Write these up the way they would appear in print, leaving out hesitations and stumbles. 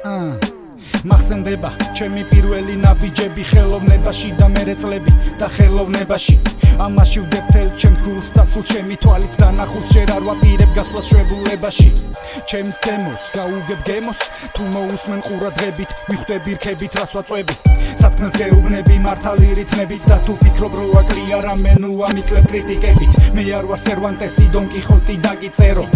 მახსენდება ჩემი პირველი ნაბიჯები ხელოვნებაში და მერე წლები და ხელოვნებაში ამაში ვდებთელ ჩემს გულს და სულ ჩემი თვალით დანახულს შენ არ ვაპირებ გასვლას შვებულებაში ჩემს დემოს გაუგებ გემოს თუ მოусმენ ყურადღებით მიხვდები რქებით რას ვაწვევი სათქმელს გეუბნები მართალი რითმებით და თუ ფიქრობ რო აკლია რამე ნუ ამიკლებ კრიტიკებით მე არ ვარ სერვანტესი დონ კიხოტი დაგიწერო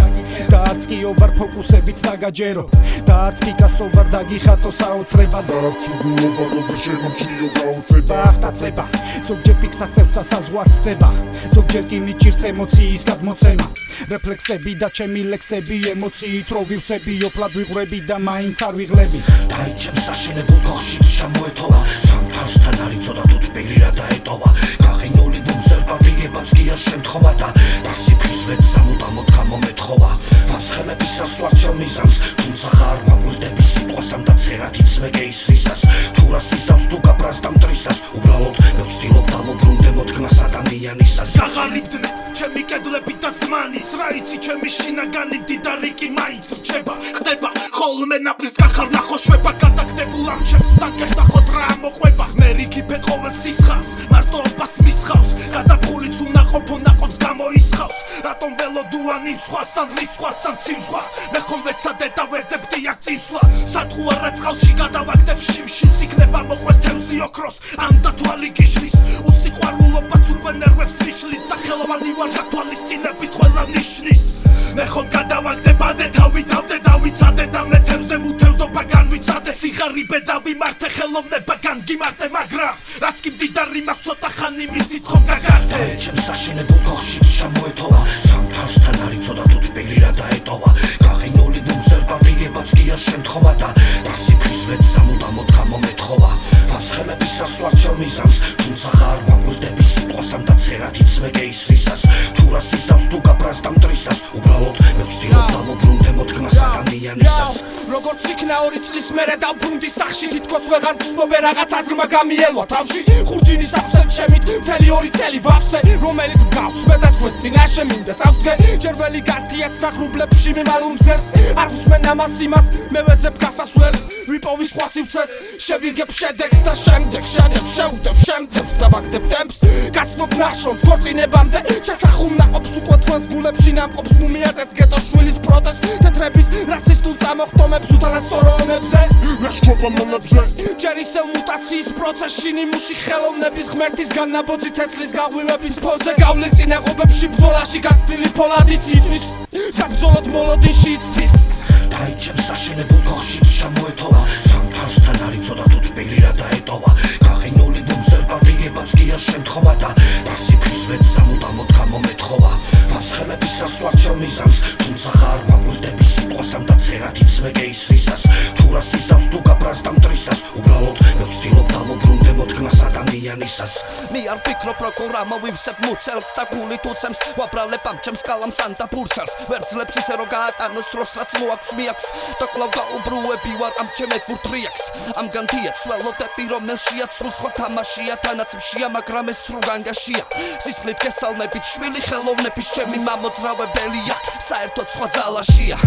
და არც კიო ვარ ფოკუსებით დაგაჯერო და არც პიკასო ვარ დაგიხატო საოცრება და არც უგულო ვარ როგორ შემომჩიო გაუცება ახტაცება ზოგჯერ ფიქსახსევს და საზღვარს ხდება ზოგჯერ კი მიჭირს ემოციის გადმოცემა რეფლექსები და ჩემი ლექსები ემოციით რო ვივსები ოფლად ვიღვრები და მაინც არ ვიღლები დაი ჩემს საშინებულ კოშიც ჩამოეთოვა სამთავსთან არის ცოტა თუ თბილი რა დაეტოვა გაყინული მზერბადიებაც კი არ შემთხოვა და სიფხიზლეთ სამუდამოდ გამომეთხოვა ვამცხელების სასვარჩო მიზანს თუმცა ხარ ვაბრუნდები სიტყვასამ და წერადიც მე გეისრისას თუ რა სისავს თუ გაბრას და მტრისას უბრალოდ მე ვცდილობ დამობრუნდე მოდგმას ადამიანისას აღარიბდნენ ჩემი კედლები და ზმანიც რა იცი ჩემი შინაგანი მდიდარი კი მაინც რჩება ხდება ხოლმე ნაფრის გახარ ნახოშვება გადაგდებულ ამ ჩემს საკეს ნახოთ რა მოყვება მე რიგიფე ყოველ სისხავს მარტოობას მისხავს გაზაფხულიც უნაყოფო ნაყოფს გამოისხავს რატომ ველოდუანი სხვასთან რის სხვასთან ცივ მე ხომ ვეცადე და ვეძებდი აქ წინსვლას სათხუ არა წყალში გადავაგდებ შიმშილს იქნება მოყვეს თევზი ოქროს ან და თვალი გიშლის უსიყვარულობაც უკვე ნერვებს მიშლის და ხელოვანი ვარ გათვალისწინებით ყველა ნიშნის მე ხომ გადავაგდებ ადე თავი დავდე დავიცადე და მე თევზე მუთევზობა განვიცადე სიღარიბე დავიმართე ხელოვნება განგიმარტე მაგრამ რაც კი მდიდარი მაქვს ცოტა ხანი მისით ხომ გაგართე ჩემს საშინებულ კოშიც ჩამოეთოვა სამთავსთან არის ცოტა თუ თბილი რა დაეტოვა გაყინული მზერბადიებაც კი არ შემთხოვა და სიფხიზლეთ სამუდამოდ გამომეთხოვა ვამცხელების სასვარჩო მიზანს თუმცა ხარ ვაბრუნდები სიტყვასამ და წერადიც მე გეისრისას თუ რა სისავს თუ გაბრას და მტრისას უბრალოდ მე ვცდილობ დამობრუნდე მოდგმას ადამიანისას როგორც იქნა 2 წლის მერე დავბრუნდი სახში თითქოს ვეღარ ვცნობე რაღაც აზრმა გამიელვა თავში ხურჯინის აფსეთ შემით მთელი 2 წელი ვავსე რომელიც მგავს მე და თქვენს წინაშე მინდა წავდგე ჯერველი გართიაც დაღრუბლებში მიმალუმცეს არ უსმენ ამას იმას მე ვეძებ გასასვლელს ვიპოვი სხვა სივრცეს შევირგებ შედეგს და შემდეგ შედევს შევუდებ შემდევს და ვაგდებ ტემპს გაცნობ ნახშონს გოწინებამდე შესახუნაყოფს უკვე თქვენს გულებში ნამყოფს ნუ მიაწეთ გეტოშვილის პროტესტ თეთრების რასისტულ წამოხტომებს უთანასწოროებებზე ლაშქრობა მონებზე ჯერ ისევ მუტაციის პროცესში ნიმუში ხელოვნების ღმერთის განაბოძი თესლის გაღვივების ფონზე გავლენ წინაღობებში ბრძოლაში გაგდილი ფოლადი ციწვის საბრძოლოდ მოლოდინში იცდის დაი ჩემს საშინებულ კოშიც ჩამოეთოვა სამთავსთან არის ცოტა თუ თბილი რა დაეტოვა გაყინული მზერბადიებაც კი არ შემთხოვა და სიფხიზლეთ სამუდამოდ გამომეთხოვა ვამცხელების სასვარჩო მიზანს თუმცა ხარ ვაბრუნდები სიტყვასამ და წერადიც მე გეისრისას თუ რა სისავს თუ გაბრას და მტრისას უბრალოდ მე ვცდილობ დამობრუნდე მოდგმას ადამიანისას მე არ ვფიქრობ როგორ ამოვივსებ მუცელს და გულით უცემს ვაბრალებ ამ ჩემს კალამს ან და ფურცელს ვერძლებს ისე რომ გაატანოს დროს რაც მოაქვს მიაქვს და კვლავ გაუბრუები ვარ ამ ჩემებურ ტრიაკს ამ განთიაც ველოდები რომელშიაც სულ სხვა თამაშია თანაც მშია მაგრამ ეს სრულ განგაშია სისხლით გესალმებით შვილი ხელოვნების ჩემი მამოძრავებელი აქ საერთოდ სხვა ძალაშია